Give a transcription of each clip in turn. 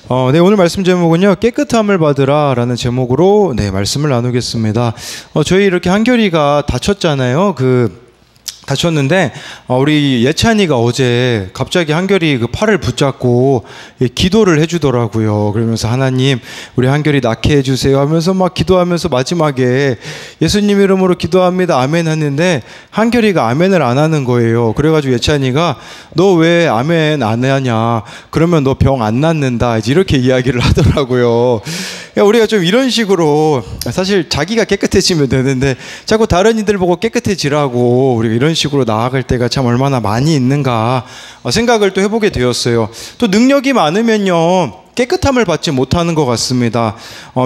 네, 오늘 말씀 제목은요, 깨끗함을 받으라 라는 제목으로 네, 말씀을 나누겠습니다. 저희 이렇게 한결이가 다쳤잖아요. 다쳤는데 우리 예찬이가 어제 갑자기 한결이 그 팔을 붙잡고 기도를 해주더라고요. 그러면서 하나님 우리 한결이 낫게 해주세요 하면서 막 기도하면서 마지막에 예수님 이름으로 기도합니다 아멘 했는데 한결이가 아멘을 안 하는 거예요. 그래가지고 예찬이가 너 왜 아멘 안 하냐, 그러면 너 병 안 낫는다, 이렇게 이야기를 하더라고요. 우리가 좀 이런 식으로 사실 자기가 깨끗해지면 되는데 자꾸 다른 이들 보고 깨끗해지라고 우리가 이런 식으로 나아갈 때가 참 얼마나 많이 있는가 생각을 또 해보게 되었어요. 또 능력이 많으면요 깨끗함을 받지 못하는 것 같습니다.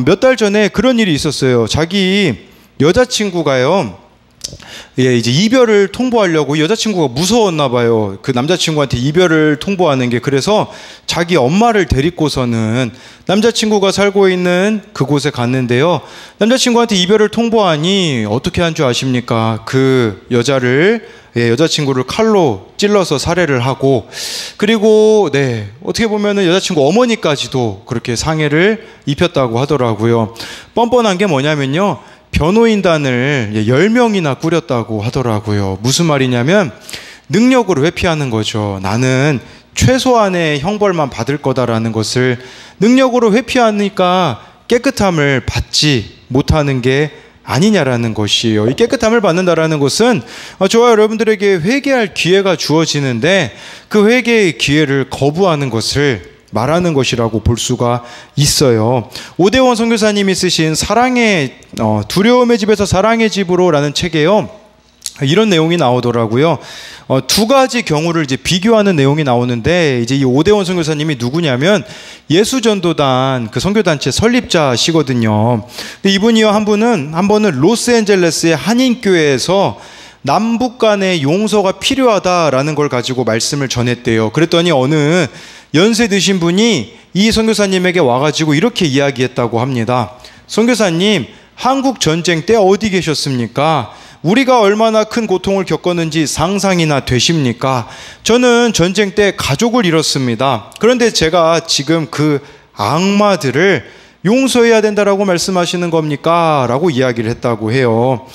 몇 달 전에 그런 일이 있었어요. 자기 여자친구가요, 이제 이별을 통보하려고, 여자친구가 무서웠나 봐요. 그 남자친구한테 이별을 통보하는 게. 그래서 자기 엄마를 데리고서는 남자친구가 살고 있는 그곳에 갔는데요. 남자친구한테 이별을 통보하니 어떻게 한 줄 아십니까? 그 여자친구를 칼로 찔러서 살해를 하고, 그리고 어떻게 보면은 여자친구 어머니까지도 그렇게 상해를 입혔다고 하더라고요. 뻔뻔한 게 뭐냐면요, 변호인단을 10명이나 꾸렸다고 하더라고요. 무슨 말이냐면 능력으로 회피하는 거죠. 나는 최소한의 형벌만 받을 거다라는 것을 능력으로 회피하니까 깨끗함을 받지 못하는 게 아니냐라는 것이에요. 이 깨끗함을 받는다라는 것은 저와 여러분들에게 회개할 기회가 주어지는데 그 회개의 기회를 거부하는 것을 말하는 것이라고 볼 수가 있어요. 오대원 선교사님이 쓰신 두려움의 집에서 사랑의 집으로 라는 책에요, 이런 내용이 나오더라고요. 두 가지 경우를 이제 비교하는 내용이 나오는데, 이제 이 오대원 선교사님이 누구냐면 예수전도단 그 선교단체 설립자시거든요. 근데 이분이요, 한 번은 로스앤젤레스의 한인교회에서 남북 간의 용서가 필요하다라는 걸 가지고 말씀을 전했대요. 그랬더니 어느 연세 드신 분이 이 선교사님에게 와가지고 이렇게 이야기했다고 합니다. 선교사님, 한국 전쟁 때 어디 계셨습니까? 우리가 얼마나 큰 고통을 겪었는지 상상이나 되십니까? 저는 전쟁 때 가족을 잃었습니다. 그런데 제가 지금 그 악마들을 용서해야 된다라고 말씀하시는 겁니까? 라고 이야기를 했다고 해요.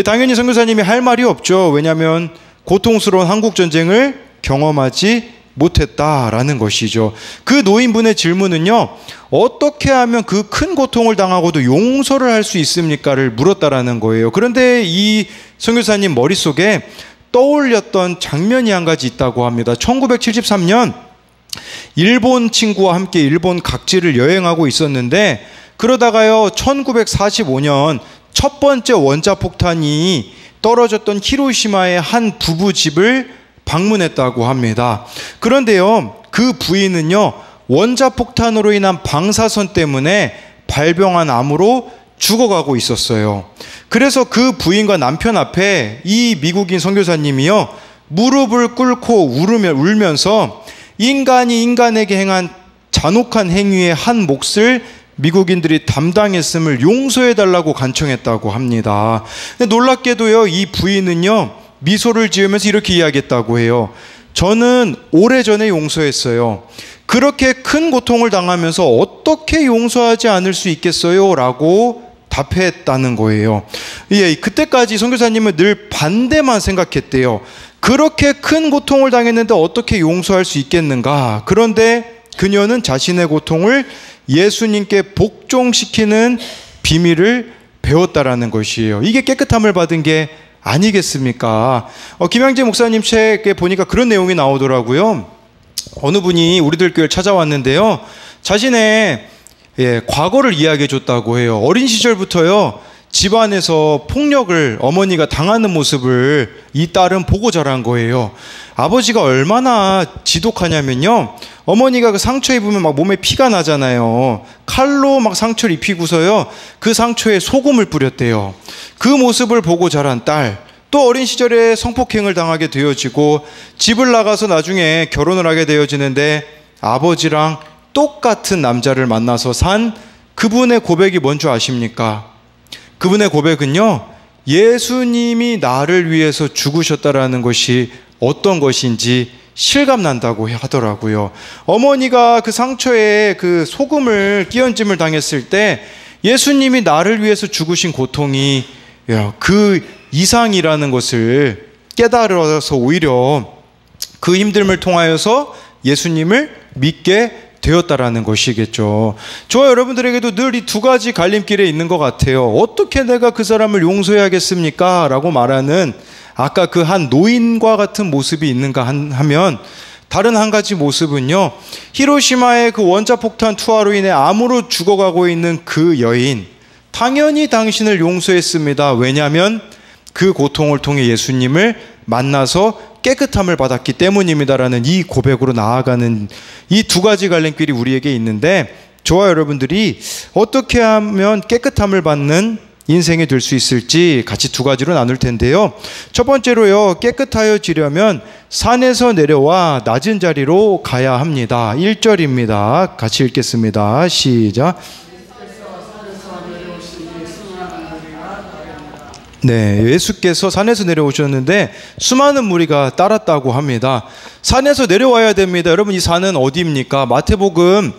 당연히 선교사님이 할 말이 없죠. 왜냐하면 고통스러운 한국 전쟁을 경험하지 못했다라는 것이죠. 그 노인분의 질문은요, 어떻게 하면 그 큰 고통을 당하고도 용서를 할 수 있습니까를 물었다라는 거예요. 그런데 이 선교사님 머릿속에 떠올렸던 장면이 한 가지 있다고 합니다. 1973년 일본 친구와 함께 일본 각지를 여행하고 있었는데, 그러다가요 1945년 첫 번째 원자폭탄이 떨어졌던 히로시마의 한 부부 집을 방문했다고 합니다. 그런데요, 그 부인은요, 원자폭탄으로 인한 방사선 때문에 발병한 암으로 죽어가고 있었어요. 그래서 그 부인과 남편 앞에 이 미국인 선교사님이요, 무릎을 꿇고 울면서 인간이 인간에게 행한 잔혹한 행위의 한 몫을 미국인들이 담당했음을 용서해달라고 간청했다고 합니다. 근데 놀랍게도요, 이 부인은요, 미소를 지으면서 이렇게 이야기했다고 해요. 저는 오래전에 용서했어요. 그렇게 큰 고통을 당하면서 어떻게 용서하지 않을 수 있겠어요? 라고 답했다는 거예요. 그때까지 선교사님은 늘 반대만 생각했대요. 그렇게 큰 고통을 당했는데 어떻게 용서할 수 있겠는가? 그런데 그녀는 자신의 고통을 예수님께 복종시키는 비밀을 배웠다라는 것이에요. 이게 깨끗함을 받은 게 아니겠습니까? 김양재 목사님 책에 보니까 그런 내용이 나오더라고요. 어느 분이 우리들 교회를 찾아왔는데요, 자신의 과거를 이야기해 줬다고 해요. 어린 시절부터요, 집안에서 폭력을 어머니가 당하는 모습을 이 딸은 보고 자란 거예요. 아버지가 얼마나 지독하냐면요, 어머니가 그 상처 입으면 막 몸에 피가 나잖아요. 칼로 막 상처를 입히고서요, 그 상처에 소금을 뿌렸대요. 그 모습을 보고 자란 딸, 또 어린 시절에 성폭행을 당하게 되어지고 집을 나가서 나중에 결혼을 하게 되어지는데 아버지랑 똑같은 남자를 만나서 산 그분의 고백이 뭔 줄 아십니까? 그분의 고백은요, 예수님이 나를 위해서 죽으셨다라는 것이 어떤 것인지 실감난다고 하더라고요. 어머니가 그 상처에 그 소금을 끼얹음을 당했을 때 예수님이 나를 위해서 죽으신 고통이 그 이상이라는 것을 깨달아서 오히려 그 힘듦을 통하여서 예수님을 믿게 되었다라는 것이겠죠. 저와 여러분들에게도 늘 이 두 가지 갈림길에 있는 것 같아요. 어떻게 내가 그 사람을 용서해야겠습니까? 라고 말하는 아까 그 한 노인과 같은 모습이 있는가 하면 다른 한 가지 모습은요, 히로시마의 그 원자폭탄 투하로 인해 암으로 죽어가고 있는 그 여인, 당연히 당신을 용서했습니다. 왜냐하면 그 고통을 통해 예수님을 만나서 깨끗함을 받았기 때문입니다라는 이 고백으로 나아가는 이 두 가지 갈림길이 우리에게 있는데, 저와 여러분들이 어떻게 하면 깨끗함을 받는 인생이 될 수 있을지 같이 두 가지로 나눌 텐데요. 첫 번째로요, 깨끗하여지려면 산에서 내려와 낮은 자리로 가야 합니다. 1절입니다. 같이 읽겠습니다. 시작. 네, 예수께서 산에서 내려오셨는데 수많은 무리가 따랐다고 합니다. 산에서 내려와야 됩니다. 여러분, 이 산은 어디입니까? 마태복음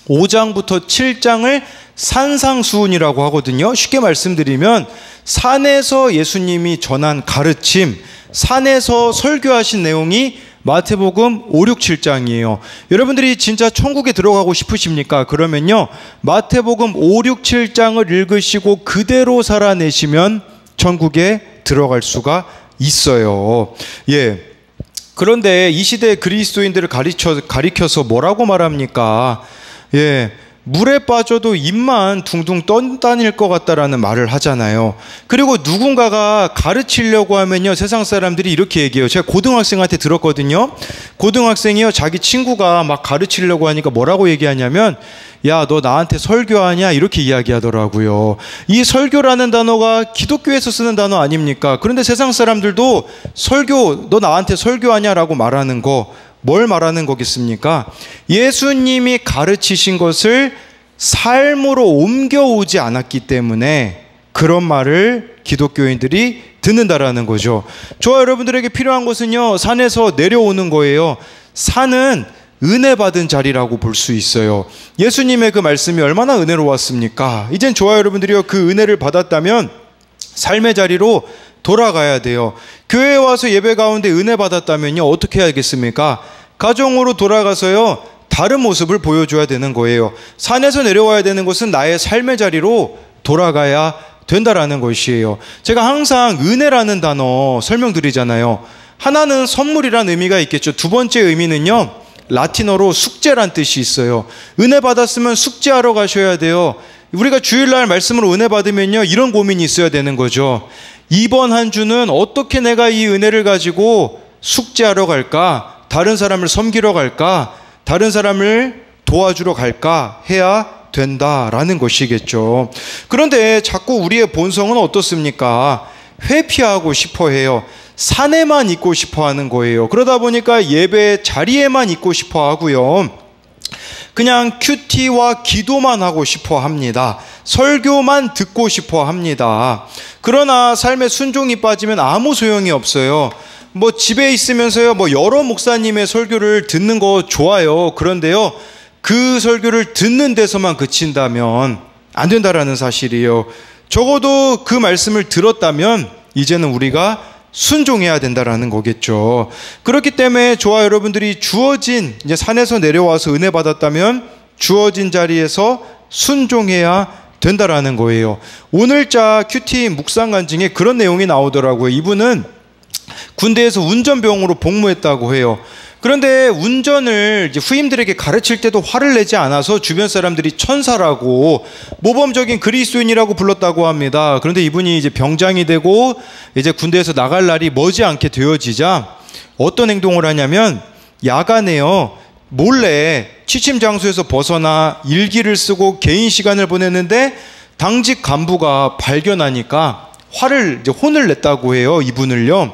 5장부터 7장을 산상수훈이라고 하거든요. 쉽게 말씀드리면 산에서 예수님이 전한 가르침, 산에서 설교하신 내용이 마태복음 5, 6, 7장이에요. 여러분들이 진짜 천국에 들어가고 싶으십니까? 그러면요, 마태복음 5, 6, 7장을 읽으시고 그대로 살아내시면 천국에 들어갈 수가 있어요. 예. 그런데 이 시대의 그리스도인들을 가리켜서 뭐라고 말합니까? 예. 물에 빠져도 입만 둥둥 떠다닐 것 같다라는 말을 하잖아요. 그리고 누군가가 가르치려고 하면요, 세상 사람들이 이렇게 얘기해요. 제가 고등학생한테 들었거든요. 고등학생이요, 자기 친구가 막 가르치려고 하니까 뭐라고 얘기하냐면, 야, 너 나한테 설교하냐? 이렇게 이야기하더라고요. 이 설교라는 단어가 기독교에서 쓰는 단어 아닙니까? 그런데 세상 사람들도 설교, 너 나한테 설교하냐라고 말하는 거, 뭘 말하는 거겠습니까? 예수님이 가르치신 것을 삶으로 옮겨오지 않았기 때문에 그런 말을 기독교인들이 듣는다라는 거죠. 저와 여러분들에게 필요한 것은요, 산에서 내려오는 거예요. 산은 은혜 받은 자리라고 볼 수 있어요. 예수님의 그 말씀이 얼마나 은혜로웠습니까? 이젠 저와 여러분들이요, 그 은혜를 받았다면 삶의 자리로 돌아가야 돼요. 교회에 와서 예배 가운데 은혜 받았다면요, 어떻게 해야겠습니까? 가정으로 돌아가서요, 다른 모습을 보여줘야 되는 거예요. 산에서 내려와야 되는 것은 나의 삶의 자리로 돌아가야 된다라는 것이에요. 제가 항상 은혜라는 단어 설명드리잖아요. 하나는 선물이라는 의미가 있겠죠. 두 번째 의미는요, 라틴어로 숙제란 뜻이 있어요. 은혜 받았으면 숙제하러 가셔야 돼요. 우리가 주일날 말씀으로 은혜 받으면요, 이런 고민이 있어야 되는 거죠. 이번 한 주는 어떻게 내가 이 은혜를 가지고 숙제하러 갈까? 다른 사람을 섬기러 갈까? 다른 사람을 도와주러 갈까? 해야 된다라는 것이겠죠. 그런데 자꾸 우리의 본성은 어떻습니까? 회피하고 싶어 해요. 산에만 있고 싶어 하는 거예요. 그러다 보니까 예배 자리에만 있고 싶어 하고요, 그냥 큐티와 기도만 하고 싶어 합니다. 설교만 듣고 싶어 합니다. 그러나 삶에 순종이 빠지면 아무 소용이 없어요. 뭐 집에 있으면서요, 뭐 여러 목사님의 설교를 듣는 거 좋아요. 그런데요, 그 설교를 듣는 데서만 그친다면 안 된다라는 사실이에요. 적어도 그 말씀을 들었다면 이제는 우리가 순종해야 된다라는 거겠죠. 그렇기 때문에 저와 여러분들이 주어진, 이제 산에서 내려와서 은혜 받았다면 주어진 자리에서 순종해야 된다라는 거예요. 오늘자 큐티 묵상관 중에 그런 내용이 나오더라고요. 이분은 군대에서 운전병으로 복무했다고 해요. 그런데 운전을 이제 후임들에게 가르칠 때도 화를 내지 않아서 주변 사람들이 천사라고, 모범적인 그리스도인이라고 불렀다고 합니다. 그런데 이분이 이제 병장이 되고 이제 군대에서 나갈 날이 머지않게 되어지자 어떤 행동을 하냐면, 야간에요, 몰래 취침 장소에서 벗어나 일기를 쓰고 개인 시간을 보냈는데 당직 간부가 발견하니까 혼을 냈다고 해요. 이분을요.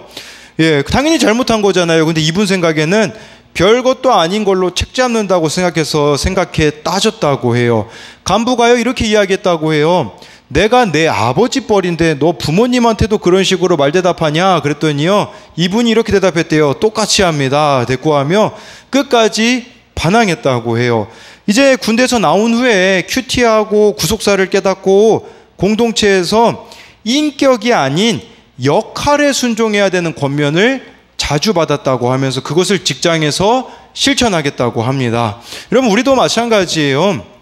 예, 당연히 잘못한 거잖아요. 근데 이분 생각에는 별것도 아닌 걸로 책 잡는다고 생각해 따졌다고 해요. 간부가요, 이렇게 이야기했다고 해요. 내가 내 아버지 뻘인데 너 부모님한테도 그런 식으로 말대답하냐? 그랬더니요, 이분이 이렇게 대답했대요. 똑같이 합니다. 대꾸하며 끝까지 반항했다고 해요. 이제 군대에서 나온 후에 큐티하고 구속사를 깨닫고 공동체에서 인격이 아닌 역할에 순종해야 되는 권면을 자주 받았다고 하면서 그것을 직장에서 실천하겠다고 합니다. 여러분, 우리도 마찬가지예요.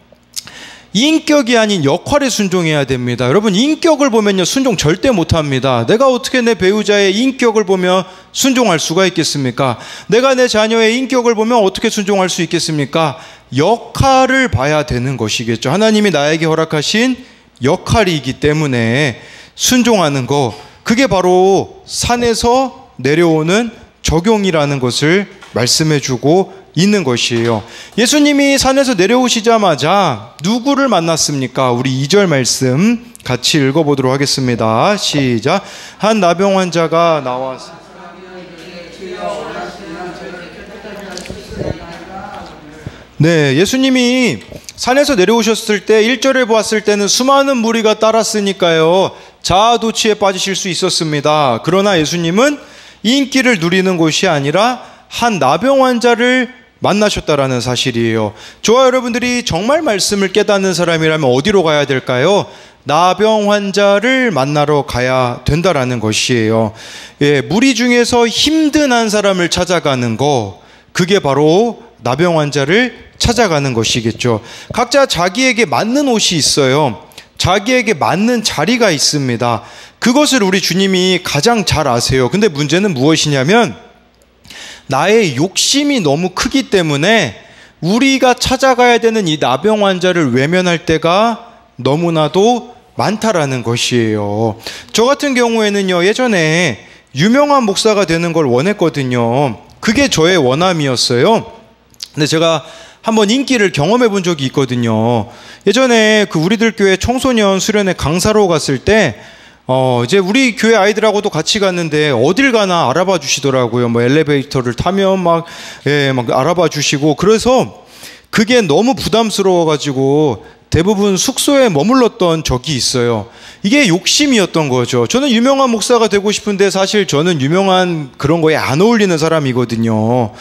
인격이 아닌 역할에 순종해야 됩니다. 여러분, 인격을 보면요, 순종 절대 못합니다. 내가 어떻게 내 배우자의 인격을 보며 순종할 수가 있겠습니까? 내가 내 자녀의 인격을 보면 어떻게 순종할 수 있겠습니까? 역할을 봐야 되는 것이겠죠. 하나님이 나에게 허락하신 역할이기 때문에 순종하는 거, 그게 바로 산에서 내려오는 적용이라는 것을 말씀해주고 있는 것이에요. 예수님이 산에서 내려오시자마자 누구를 만났습니까? 우리 2절 말씀 같이 읽어보도록 하겠습니다. 시작. 한 나병 환자가 나와서 네, 예수님이 산에서 내려오셨을 때 1절을 보았을 때는 수많은 무리가 따랐으니까요, 자아도취에 빠지실 수 있었습니다. 그러나 예수님은 인기를 누리는 곳이 아니라 한 나병 환자를 만나셨다라는 사실이에요. 저와 여러분들이 정말 말씀을 깨닫는 사람이라면 어디로 가야 될까요? 나병 환자를 만나러 가야 된다라는 것이에요. 예, 무리 중에서 힘든 한 사람을 찾아가는 거, 그게 바로 나병 환자를 찾아가는 것이겠죠. 각자 자기에게 맞는 옷이 있어요. 자기에게 맞는 자리가 있습니다. 그것을 우리 주님이 가장 잘 아세요. 근데 문제는 무엇이냐면, 나의 욕심이 너무 크기 때문에 우리가 찾아가야 되는 이 나병 환자를 외면할 때가 너무나도 많다라는 것이에요. 저 같은 경우에는요, 예전에 유명한 목사가 되는 걸 원했거든요. 그게 저의 원함이었어요. 근데 제가 한번 인기를 경험해 본 적이 있거든요. 예전에 그 우리들 교회 청소년 수련회 강사로 갔을 때 이제 우리 교회 아이들하고도 같이 갔는데 어딜 가나 알아봐 주시더라고요. 뭐 엘리베이터를 타면 막 알아봐 주시고, 그래서 그게 너무 부담스러워가지고 대부분 숙소에 머물렀던 적이 있어요. 이게 욕심이었던 거죠. 저는 유명한 목사가 되고 싶은데 사실 저는 유명한 그런 거에 안 어울리는 사람이거든요.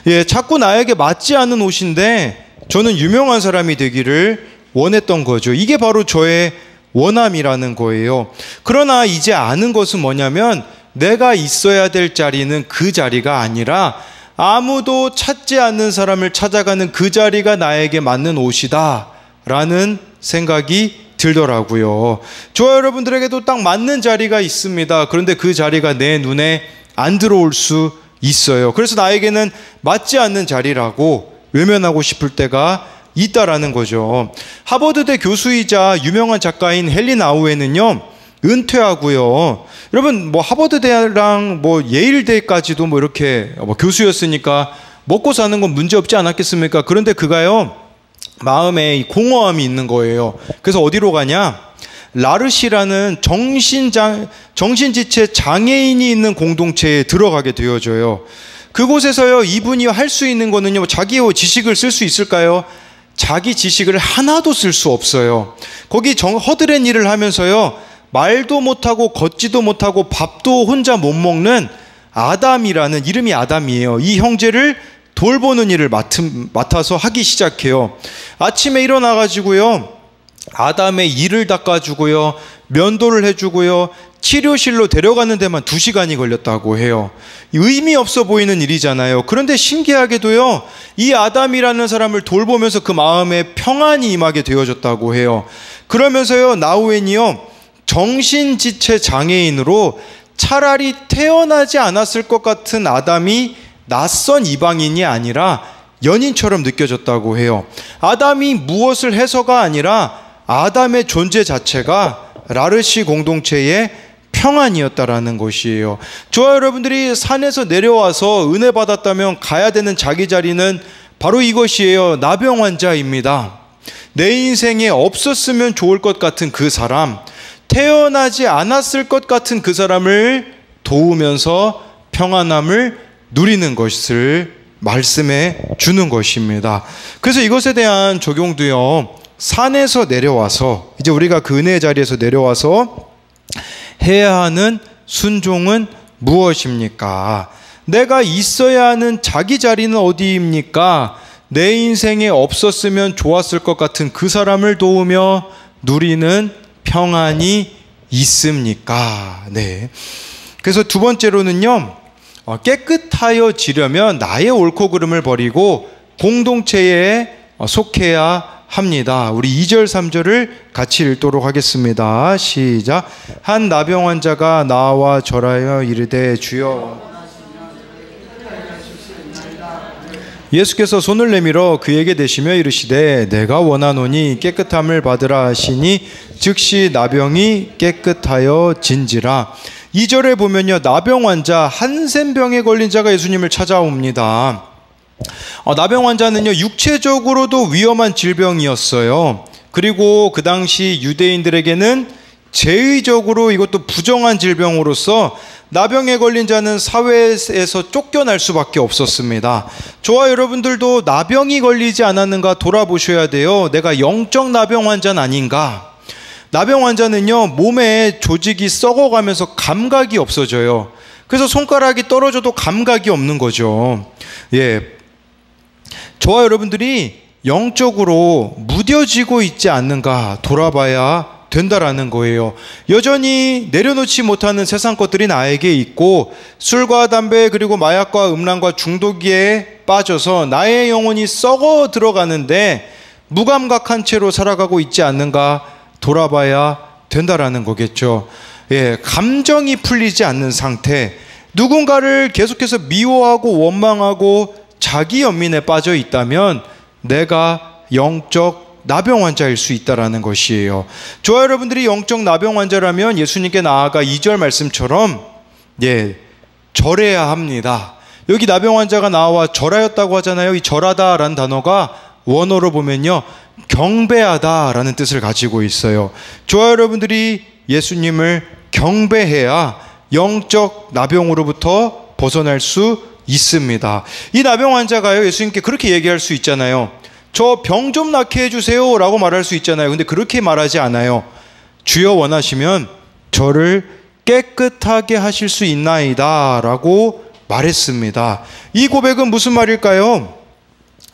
예, 자꾸 나에게 맞지 않는 옷인데 저는 유명한 사람이 되기를 원했던 거죠. 이게 바로 저의 원함이라는 거예요. 그러나 이제 아는 것은 뭐냐면, 내가 있어야 될 자리는 그 자리가 아니라 아무도 찾지 않는 사람을 찾아가는 그 자리가 나에게 맞는 옷이다 라는 생각이 들더라고요. 저와 여러분들에게도 딱 맞는 자리가 있습니다. 그런데 그 자리가 내 눈에 안 들어올 수 있어요. 그래서 나에게는 맞지 않는 자리라고 외면하고 싶을 때가 있다라는 거죠. 하버드대 교수이자 유명한 작가인 헨리 아우에는요, 은퇴하고요, 여러분 뭐 하버드대랑 뭐 예일대까지도 뭐 이렇게 교수였으니까 먹고 사는 건 문제 없지 않았겠습니까? 그런데 그가요, 마음에 공허함이 있는 거예요. 그래서 어디로 가냐? 라르시라는 정신지체 장애인이 있는 공동체에 들어가게 되어져요. 그곳에서요, 이분이 할 수 있는 거는요, 자기의 지식을 쓸 수 있을까요? 자기 지식을 하나도 쓸 수 없어요. 거기 허드렛 일을 하면서요, 말도 못하고 걷지도 못하고 밥도 혼자 못 먹는 아담이라는, 이름이 아담이에요. 이 형제를 돌보는 일을 맡아서 하기 시작해요. 아침에 일어나가지고요, 아담의 이를 닦아주고요, 면도를 해주고요, 치료실로 데려가는 데만 2시간이 걸렸다고 해요. 의미 없어 보이는 일이잖아요. 그런데 신기하게도요, 이 아담이라는 사람을 돌보면서 그 마음에 평안이 임하게 되어졌다고 해요. 그러면서요, 나우엔이요, 정신지체 장애인으로 차라리 태어나지 않았을 것 같은 아담이 낯선 이방인이 아니라 연인처럼 느껴졌다고 해요. 아담이 무엇을 해서가 아니라 아담의 존재 자체가 라르시 공동체의 평안이었다라는 것이에요. 저와 여러분들이 산에서 내려와서 은혜 받았다면 가야 되는 자기 자리는 바로 이것이에요. 나병 환자입니다. 내 인생에 없었으면 좋을 것 같은 그 사람, 태어나지 않았을 것 같은 그 사람을 도우면서 평안함을 누리는 것을 말씀해 주는 것입니다. 그래서 이것에 대한 적용도요, 산에서 내려와서, 이제 우리가 그 은혜의 자리에서 내려와서 해야 하는 순종은 무엇입니까? 내가 있어야 하는 자기 자리는 어디입니까? 내 인생에 없었으면 좋았을 것 같은 그 사람을 도우며 누리는 평안이 있습니까? 네. 그래서 두 번째로는요, 깨끗하여지려면 나의 옳고 그름을 버리고 공동체에 속해야 합니다. 우리 2절 3절을 같이 읽도록 하겠습니다. 시작. 한 나병 환자가 나와 절하여 이르되 주여, 예수께서 손을 내밀어 그에게 대시며 이르시되 내가 원하노니 깨끗함을 받으라 하시니 즉시 나병이 깨끗하여 진지라. 2절에 보면요, 나병 환자, 한센병에 걸린 자가 예수님을 찾아옵니다. 나병 환자는요, 육체적으로도 위험한 질병이었어요. 그리고 그 당시 유대인들에게는 제의적으로 이것도 부정한 질병으로서 나병에 걸린 자는 사회에서 쫓겨날 수밖에 없었습니다. 저와 여러분들도 나병이 걸리지 않았는가 돌아보셔야 돼요. 내가 영적 나병 환자는 아닌가? 나병 환자는요, 몸에 조직이 썩어가면서 감각이 없어져요. 그래서 손가락이 떨어져도 감각이 없는 거죠. 예, 저와 여러분들이 영적으로 무뎌지고 있지 않는가 돌아봐야 된다라는 거예요. 여전히 내려놓지 못하는 세상 것들이 나에게 있고, 술과 담배 그리고 마약과 음란과 중독에 빠져서 나의 영혼이 썩어 들어가는데 무감각한 채로 살아가고 있지 않는가 돌아봐야 된다라는 거겠죠. 예, 감정이 풀리지 않는 상태, 누군가를 계속해서 미워하고 원망하고 자기 연민에 빠져 있다면 내가 영적 나병 환자일 수 있다라는 것이에요. 저와 여러분들이 영적 나병 환자라면 예수님께 나아가 2절 말씀처럼 절해야 합니다. 여기 나병 환자가 나와 절하였다고 하잖아요. 이 절하다라는 단어가 원어로 보면요, 경배하다라는 뜻을 가지고 있어요. 저와 여러분들이 예수님을 경배해야 영적 나병으로부터 벗어날 수 있습니다. 이 나병 환자가요, 예수님께 그렇게 얘기할 수 있잖아요. 저 병 좀 낫게 해주세요 라고 말할 수 있잖아요. 근데 그렇게 말하지 않아요. 주여 원하시면 저를 깨끗하게 하실 수 있나이다 라고 말했습니다. 이 고백은 무슨 말일까요?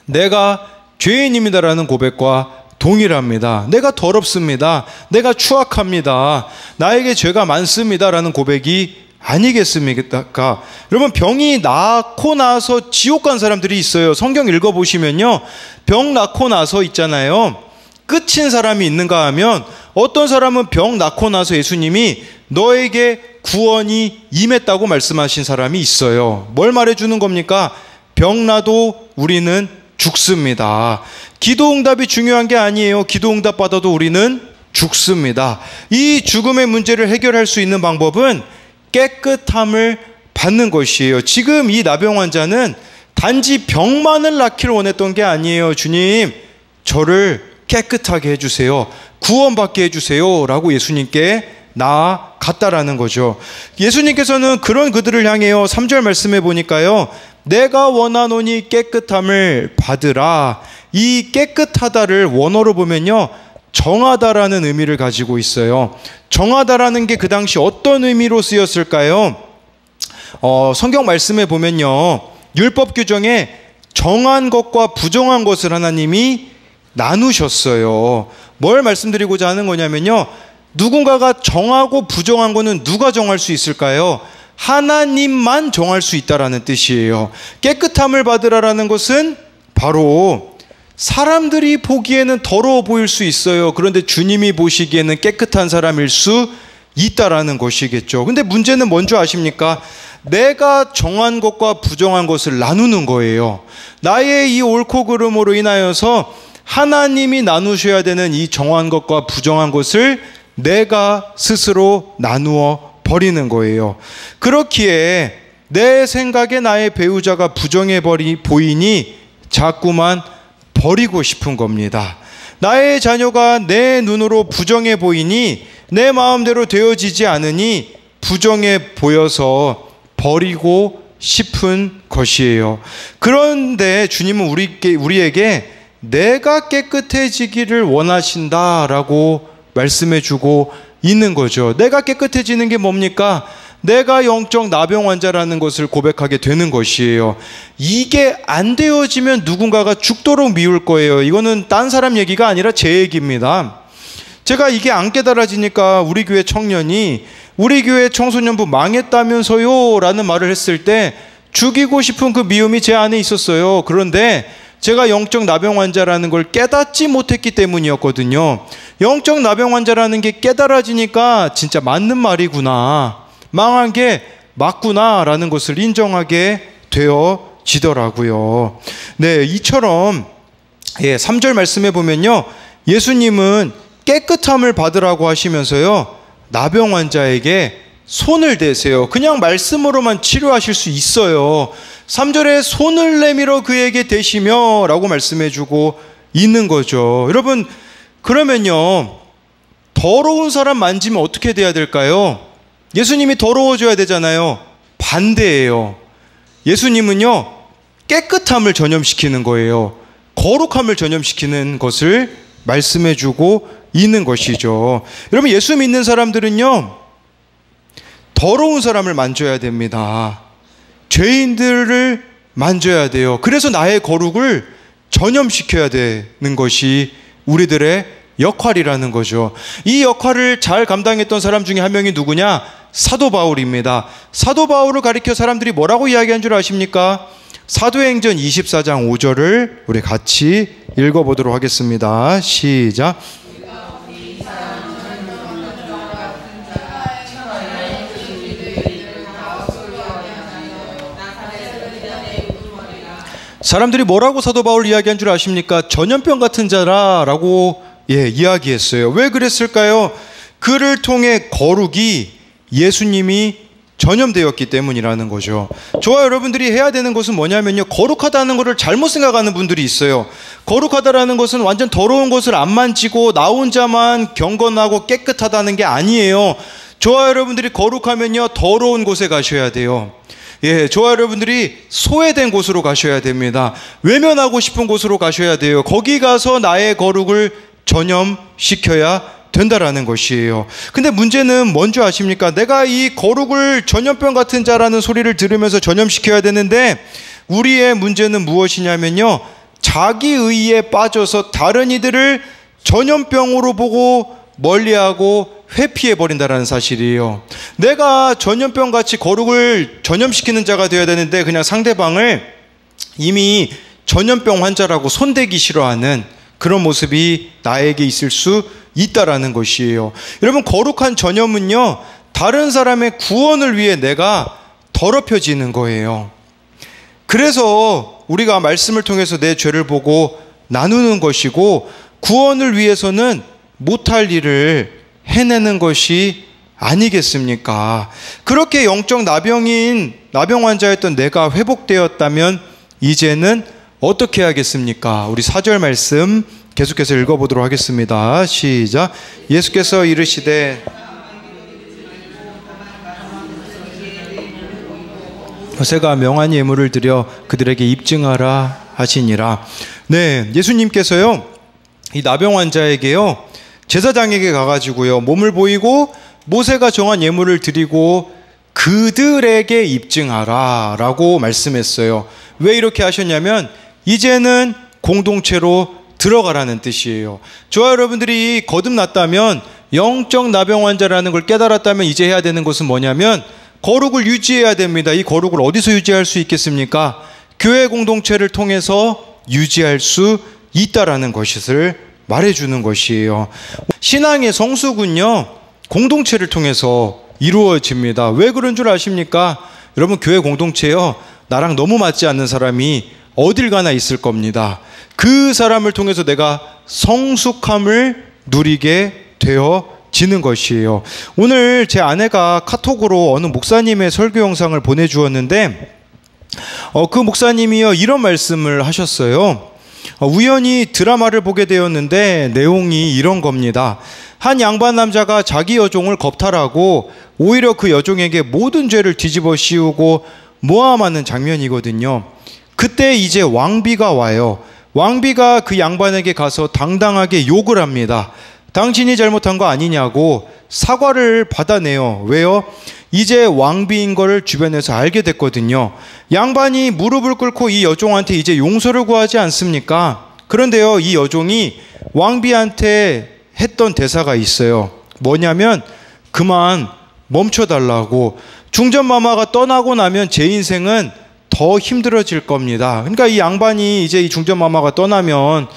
내가 죄인입니다라는 고백과 동일합니다. 내가 더럽습니다. 내가 추악합니다. 나에게 죄가 많습니다라는 고백이 아니겠습니까? 여러분, 병이 낫고 나서 지옥 간 사람들이 있어요. 성경 읽어보시면요, 병 낫고 나서 있잖아요, 끝인 사람이 있는가 하면, 어떤 사람은 병 낫고 나서 예수님이 너에게 구원이 임했다고 말씀하신 사람이 있어요. 뭘 말해주는 겁니까? 병 나도 우리는 죽습니다. 기도응답이 중요한 게 아니에요. 기도응답 받아도 우리는 죽습니다. 이 죽음의 문제를 해결할 수 있는 방법은 깨끗함을 받는 것이에요. 지금 이 나병 환자는 단지 병만을 낫기를 원했던 게 아니에요. 주님, 저를 깨끗하게 해주세요. 구원받게 해주세요 라고 예수님께 나아갔다라는 거죠. 예수님께서는 그런 그들을 향해요, 3절 말씀해 보니까요, 내가 원하노니 깨끗함을 받으라. 이 깨끗하다를 원어로 보면요, 정하다라는 의미를 가지고 있어요. 정하다라는 게 그 당시 어떤 의미로 쓰였을까요? 성경 말씀에 보면요, 율법 규정에 정한 것과 부정한 것을 하나님이 나누셨어요. 뭘 말씀드리고자 하는 거냐면요, 누군가가 정하고 부정한 거는 누가 정할 수 있을까요? 하나님만 정할 수 있다라는 뜻이에요. 깨끗함을 받으라라는 것은 바로 사람들이 보기에는 더러워 보일 수 있어요. 그런데 주님이 보시기에는 깨끗한 사람일 수 있다라는 것이겠죠. 근데 문제는 뭔지 아십니까? 내가 정한 것과 부정한 것을 나누는 거예요. 나의 이 옳고 그름으로 인하여서 하나님이 나누셔야 되는 이 정한 것과 부정한 것을 내가 스스로 나누어 버리는 거예요. 그렇기에 내 생각에 나의 배우자가 부정해 보이니 자꾸만 버리고 싶은 겁니다. 나의 자녀가 내 눈으로 부정해 보이니 내 마음대로 되어지지 않으니 부정해 보여서 버리고 싶은 것이에요. 그런데 주님은 우리에게 내가 깨끗해지기를 원하신다라고 말씀해 주고 있는 거죠. 내가 깨끗해지는 게 뭡니까? 내가 영적 나병 환자라는 것을 고백하게 되는 것이에요. 이게 안 되어지면 누군가가 죽도록 미울 거예요. 이거는 딴 사람 얘기가 아니라 제 얘기입니다. 제가 이게 안 깨달아지니까 우리 교회 청년이 우리 교회 청소년부 망했다면서요 라는 말을 했을 때 죽이고 싶은 그 미움이 제 안에 있었어요. 그런데 제가 영적 나병 환자라는 걸 깨닫지 못했기 때문이었거든요. 영적 나병 환자라는 게 깨달아지니까 진짜 맞는 말이구나, 망한 게 맞구나 라는 것을 인정하게 되어지더라고요. 네, 이처럼 3절 말씀해 보면요, 예수님은 깨끗함을 받으라고 하시면서요, 나병 환자에게 손을 대세요. 그냥 말씀으로만 치료하실 수 있어요. 3절에 손을 내밀어 그에게 대시며 라고 말씀해 주고 있는 거죠. 여러분, 그러면요, 더러운 사람 만지면 어떻게 돼야 될까요? 예수님이 더러워져야 되잖아요. 반대예요. 예수님은요, 깨끗함을 전염시키는 거예요. 거룩함을 전염시키는 것을 말씀해 주고 있는 것이죠. 여러분, 예수 믿는 사람들은요, 더러운 사람을 만져야 됩니다. 죄인들을 만져야 돼요. 그래서 나의 거룩을 전염시켜야 되는 것이 우리들의 역할이라는 거죠. 이 역할을 잘 감당했던 사람 중에 한 명이 누구냐? 사도 바울입니다. 사도 바울을 가리켜 사람들이 뭐라고 이야기한 줄 아십니까? 사도행전 24장 5절을 우리 같이 읽어보도록 하겠습니다. 시작. 사람들이 뭐라고 사도 바울 이야기한 줄 아십니까? 전염병 같은 자라라고 이야기했어요. 왜 그랬을까요? 그를 통해 거룩이 예수님이 전염되었기 때문이라는 거죠. 저와 여러분들이 해야 되는 것은 뭐냐면요, 거룩하다는 것을 잘못 생각하는 분들이 있어요. 거룩하다라는 것은 완전 더러운 것을 안 만지고 나 혼자만 경건하고 깨끗하다는 게 아니에요. 저와 여러분들이 거룩하면요, 더러운 곳에 가셔야 돼요. 저와 여러분들이 소외된 곳으로 가셔야 됩니다. 외면하고 싶은 곳으로 가셔야 돼요. 거기 가서 나의 거룩을 전염시켜야 된다라는 것이에요. 근데 문제는 뭔지 아십니까? 내가 이 거룩을 전염병 같은 자라는 소리를 들으면서 전염시켜야 되는데, 우리의 문제는 무엇이냐면요, 자기 의에 빠져서 다른 이들을 전염병으로 보고 멀리하고 회피해버린다는 사실이에요. 내가 전염병같이 거룩을 전염시키는 자가 되어야 되는데 그냥 상대방을 이미 전염병 환자라고 손대기 싫어하는 그런 모습이 나에게 있을 수 있다라는 것이에요. 여러분, 거룩한 전염은요, 다른 사람의 구원을 위해 내가 더럽혀지는 거예요. 그래서 우리가 말씀을 통해서 내 죄를 보고 나누는 것이고, 구원을 위해서는 못할 일을 해내는 것이 아니겠습니까? 그렇게 영적 나병 환자였던 내가 회복되었다면 이제는 어떻게 하겠습니까? 우리 4절 말씀 계속해서 읽어보도록 하겠습니다. 시작. 예수께서 이르시되 모세가 명한 예물을 드려 그들에게 입증하라 하시니라. 네, 예수님께서요, 이 나병 환자에게요, 제사장에게 가가지고요, 몸을 보이고 모세가 정한 예물을 드리고 그들에게 입증하라 라고 말씀했어요. 왜 이렇게 하셨냐면, 이제는 공동체로 들어가라는 뜻이에요. 저와 여러분들이 거듭났다면, 영적 나병 환자라는 걸 깨달았다면 이제 해야 되는 것은 뭐냐면 거룩을 유지해야 됩니다. 이 거룩을 어디서 유지할 수 있겠습니까? 교회 공동체를 통해서 유지할 수 있다라는 것을 말해주는 것이에요. 신앙의 성숙은요, 공동체를 통해서 이루어집니다. 왜 그런 줄 아십니까? 여러분, 교회 공동체요, 나랑 너무 맞지 않는 사람이 어딜 가나 있을 겁니다. 그 사람을 통해서 내가 성숙함을 누리게 되어지는 것이에요. 오늘 제 아내가 카톡으로 어느 목사님의 설교 영상을 보내주었는데, 그 목사님이요, 이런 말씀을 하셨어요. 우연히 드라마를 보게 되었는데 내용이 이런 겁니다. 한 양반 남자가 자기 여종을 겁탈하고 오히려 그 여종에게 모든 죄를 뒤집어 씌우고 모함하는 장면이거든요. 그때 이제 왕비가 와요. 왕비가 그 양반에게 가서 당당하게 욕을 합니다. 당신이 잘못한 거 아니냐고 사과를 받아내요. 왜요? 이제 왕비인 걸 주변에서 알게 됐거든요. 양반이 무릎을 꿇고 이 여종한테 이제 용서를 구하지 않습니까? 그런데요, 이 여종이 왕비한테 했던 대사가 있어요. 뭐냐면 그만 멈춰달라고. 중전마마가 떠나고 나면 제 인생은 더 힘들어질 겁니다. 그러니까 이 양반이 이제 이 중전마마가 떠나면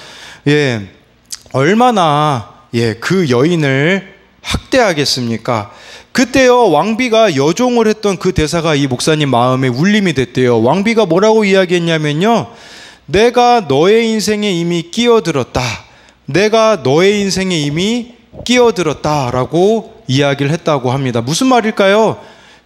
얼마나 그 여인을 학대하겠습니까? 그때요, 왕비가 여종을 했던 그 대사가 이 목사님 마음에 울림이 됐대요. 왕비가 뭐라고 이야기했냐면요, 내가 너의 인생에 이미 끼어들었다. 내가 너의 인생에 이미 끼어들었다라고 이야기를 했다고 합니다. 무슨 말일까요?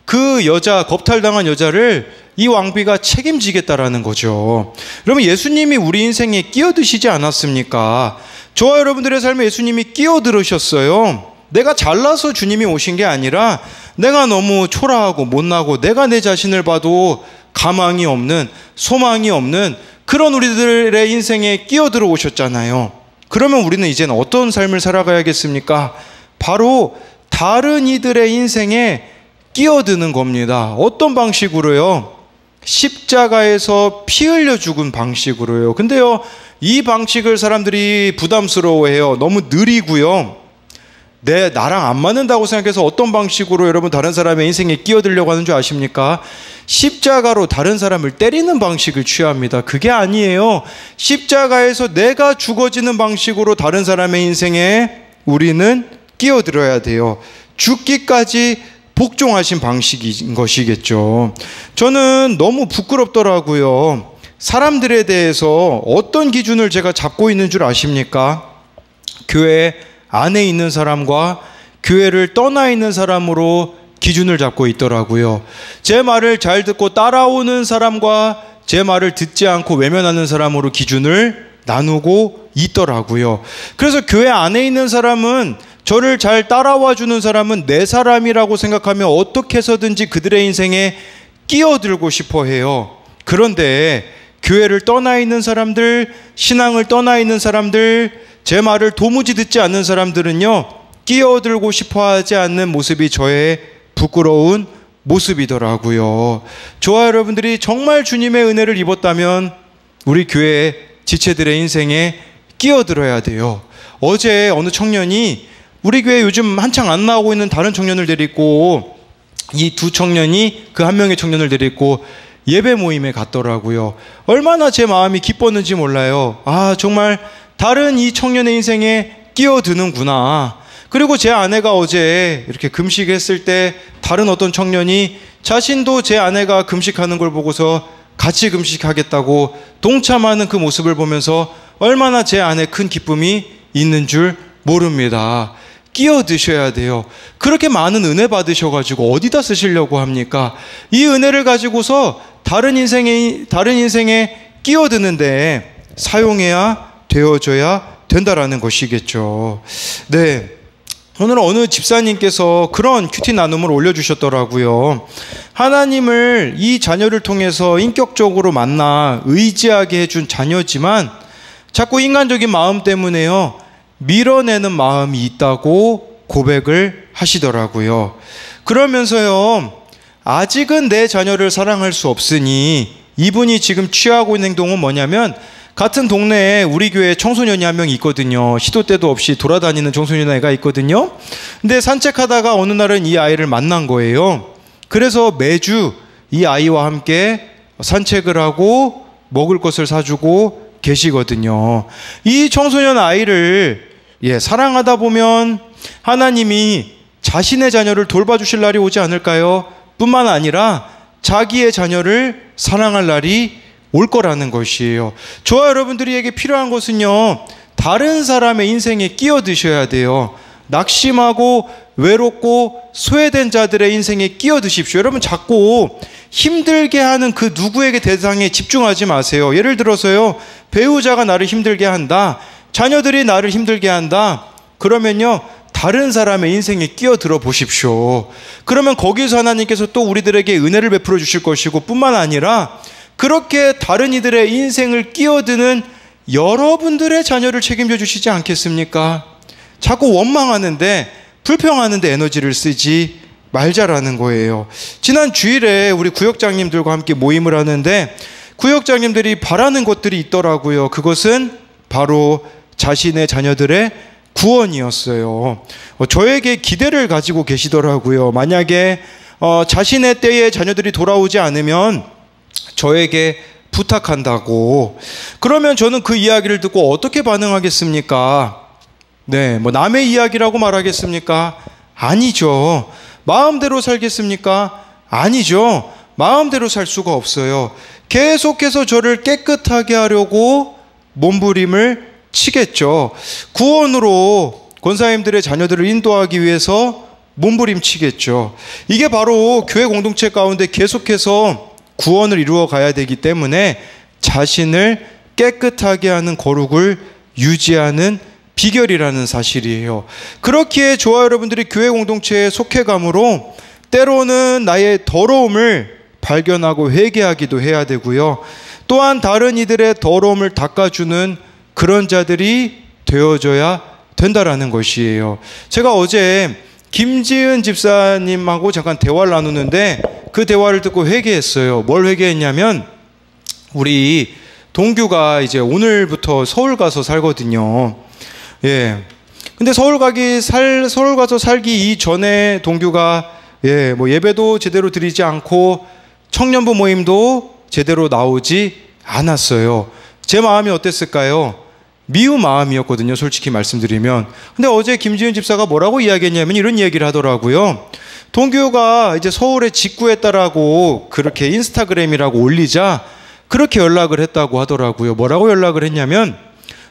그 여자, 겁탈당한 여자를 이 왕비가 책임지겠다라는 거죠. 그러면 예수님이 우리 인생에 끼어드시지 않았습니까? 저와 여러분들의 삶에 예수님이 끼어들으셨어요. 내가 잘나서 주님이 오신 게 아니라 내가 너무 초라하고 못나고 내가 내 자신을 봐도 가망이 없는, 소망이 없는 그런 우리들의 인생에 끼어들어 오셨잖아요. 그러면 우리는 이제는 어떤 삶을 살아가야겠습니까? 바로 다른 이들의 인생에 끼어드는 겁니다. 어떤 방식으로요? 십자가에서 피 흘려 죽은 방식으로요. 근데요, 이 방식을 사람들이 부담스러워해요. 너무 느리고요. 나랑 안 맞는다고 생각해서 어떤 방식으로 여러분 다른 사람의 인생에 끼어들려고 하는 줄 아십니까? 십자가로 다른 사람을 때리는 방식을 취합니다. 그게 아니에요. 십자가에서 내가 죽어지는 방식으로 다른 사람의 인생에 우리는 끼어들어야 돼요. 죽기까지 복종하신 방식인 것이겠죠. 저는 너무 부끄럽더라고요. 사람들에 대해서 어떤 기준을 제가 잡고 있는 줄 아십니까? 교회 안에 있는 사람과 교회를 떠나 있는 사람으로 기준을 잡고 있더라고요. 제 말을 잘 듣고 따라오는 사람과 제 말을 듣지 않고 외면하는 사람으로 기준을 나누고 있더라고요. 그래서 교회 안에 있는 사람은, 저를 잘 따라와 주는 사람은 내 사람이라고 생각하며 어떻게 해서든지 그들의 인생에 끼어들고 싶어 해요. 그런데 교회를 떠나 있는 사람들, 신앙을 떠나 있는 사람들, 제 말을 도무지 듣지 않는 사람들은요, 끼어들고 싶어 하지 않는 모습이 저의 부끄러운 모습이더라고요. 저와 여러분들이 정말 주님의 은혜를 입었다면 우리 교회 지체들의 인생에 끼어들어야 돼요. 어제 어느 청년이 우리 교회 요즘 한창 안 나오고 있는 다른 청년을 데리고, 이 두 청년이 그 한 명의 청년을 데리고 예배 모임에 갔더라고요. 얼마나 제 마음이 기뻤는지 몰라요. 아, 정말 다른 이 청년의 인생에 끼어드는구나. 그리고 제 아내가 어제 이렇게 금식했을 때 다른 어떤 청년이 자신도 제 아내가 금식하는 걸 보고서 같이 금식하겠다고 동참하는 그 모습을 보면서 얼마나 제 안에 큰 기쁨이 있는 줄 모릅니다. 끼어드셔야 돼요. 그렇게 많은 은혜 받으셔가지고 어디다 쓰시려고 합니까? 이 은혜를 가지고서 다른 인생에 끼어드는데 사용해야 되어져야 된다라는 것이겠죠. 네. 오늘 어느 집사님께서 그런 큐티 나눔을 올려주셨더라고요. 하나님을 이 자녀를 통해서 인격적으로 만나 의지하게 해준 자녀지만 자꾸 인간적인 마음 때문에요, 밀어내는 마음이 있다고 고백을 하시더라고요. 그러면서요, 아직은 내 자녀를 사랑할 수 없으니 이분이 지금 취하고 있는 행동은 뭐냐면, 같은 동네에 우리 교회 청소년이 한 명 있거든요. 시도 때도 없이 돌아다니는 청소년 아이가 있거든요. 근데 산책하다가 어느 날은 이 아이를 만난 거예요. 그래서 매주 이 아이와 함께 산책을 하고 먹을 것을 사주고 계시거든요. 이 청소년 아이를 사랑하다 보면 하나님이 자신의 자녀를 돌봐주실 날이 오지 않을까요? 뿐만 아니라 자기의 자녀를 사랑할 날이 올 거라는 것이에요. 저와 여러분들에게 필요한 것은요, 다른 사람의 인생에 끼어드셔야 돼요. 낙심하고 외롭고 소외된 자들의 인생에 끼어드십시오. 여러분, 자꾸 힘들게 하는 그 누구에게 대상에 집중하지 마세요. 예를 들어서요, 배우자가 나를 힘들게 한다, 자녀들이 나를 힘들게 한다, 그러면요, 다른 사람의 인생에 끼어들어 보십시오. 그러면 거기서 하나님께서 또 우리들에게 은혜를 베풀어 주실 것이고, 뿐만 아니라 그렇게 다른 이들의 인생을 끼어드는 여러분들의 자녀를 책임져 주시지 않겠습니까? 자꾸 원망하는데, 불평하는데 에너지를 쓰지 말자라는 거예요. 지난 주일에 우리 구역장님들과 함께 모임을 하는데 구역장님들이 바라는 것들이 있더라고요. 그것은 바로 자신의 자녀들의 구원이었어요. 저에게 기대를 가지고 계시더라고요. 만약에 자신의 때에 자녀들이 돌아오지 않으면 저에게 부탁한다고. 그러면 저는 그 이야기를 듣고 어떻게 반응하겠습니까? 네, 뭐 남의 이야기라고 말하겠습니까? 아니죠. 마음대로 살겠습니까? 아니죠. 마음대로 살 수가 없어요. 계속해서 저를 깨끗하게 하려고 몸부림을 치겠죠. 구원으로 권사님들의 자녀들을 인도하기 위해서 몸부림치겠죠. 이게 바로 교회 공동체 가운데 계속해서 구원을 이루어 가야 되기 때문에 자신을 깨끗하게 하는 거룩을 유지하는 비결이라는 사실이에요. 그렇기에 저와 여러분들이 교회 공동체에 속해감으로 때로는 나의 더러움을 발견하고 회개하기도 해야 되고요. 또한 다른 이들의 더러움을 닦아주는 그런 자들이 되어줘야 된다라는 것이에요. 제가 어제 김지은 집사님하고 잠깐 대화를 나누는데 그 대화를 듣고 회개했어요. 뭘 회개했냐면 우리 동규가 이제 오늘부터 서울 가서 살거든요. 예. 근데 서울 가서 살기 이전에 동규가 뭐 예배도 제대로 드리지 않고 청년부 모임도 제대로 나오지 않았어요. 제 마음이 어땠을까요? 미운 마음이었거든요, 솔직히 말씀드리면. 근데 어제 김지은 집사가 뭐라고 이야기했냐면 이런 얘기를 하더라고요. 동규가 이제 서울에 직구했다라고 그렇게 인스타그램이라고 올리자 그렇게 연락을 했다고 하더라고요. 뭐라고 연락을 했냐면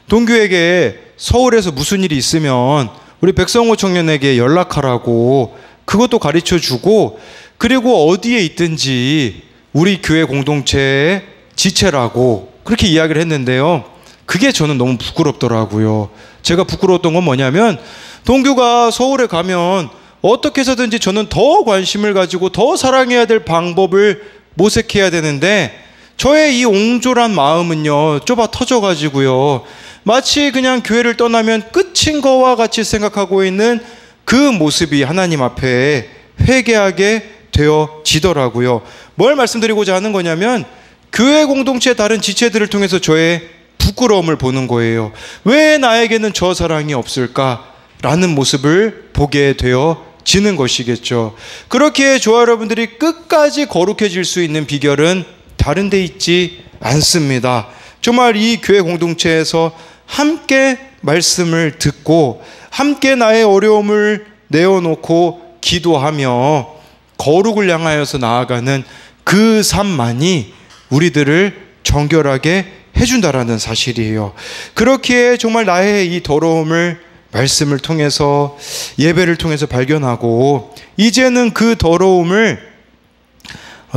동규에게 서울에서 무슨 일이 있으면 우리 백성호 청년에게 연락하라고 그것도 가르쳐주고 그리고 어디에 있든지 우리 교회 공동체의 지체라고 그렇게 이야기를 했는데요. 그게 저는 너무 부끄럽더라고요. 제가 부끄러웠던 건 뭐냐면 동규가 서울에 가면 어떻게 해서든지 저는 더 관심을 가지고 더 사랑해야 될 방법을 모색해야 되는데 저의 이 옹졸한 마음은요 좁아 터져가지고요 마치 그냥 교회를 떠나면 끝인 거와 같이 생각하고 있는 그 모습이 하나님 앞에 회개하게 되어지더라고요. 뭘 말씀드리고자 하는 거냐면 교회 공동체 다른 지체들을 통해서 저의 부끄러움을 보는 거예요. 왜 나에게는 저 사랑이 없을까라는 모습을 보게 되어지는 것이겠죠. 그렇게 저와 여러분들이 끝까지 거룩해질 수 있는 비결은 다른 데 있지 않습니다. 정말 이 교회 공동체에서 함께 말씀을 듣고 함께 나의 어려움을 내어놓고 기도하며 거룩을 향하여서 나아가는 그 삶만이 우리들을 정결하게 해준다라는 사실이에요. 그렇기에 정말 나의 이 더러움을 말씀을 통해서 예배를 통해서 발견하고 이제는 그 더러움을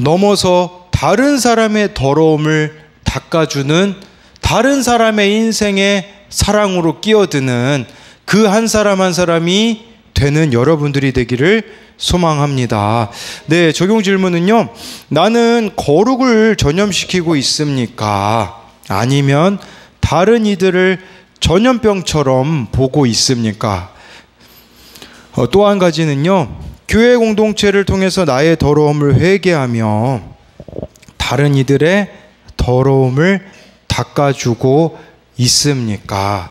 넘어서 다른 사람의 더러움을 닦아주는 다른 사람의 인생에 사랑으로 끼어드는 그 한 사람 한 사람이 되는 여러분들이 되기를 소망합니다. 네, 적용 질문은요. 나는 거룩을 전염시키고 있습니까? 아니면 다른 이들을 전염병처럼 보고 있습니까? 또 한 가지는요. 교회 공동체를 통해서 나의 더러움을 회개하며 다른 이들의 더러움을 닦아주고 있습니까?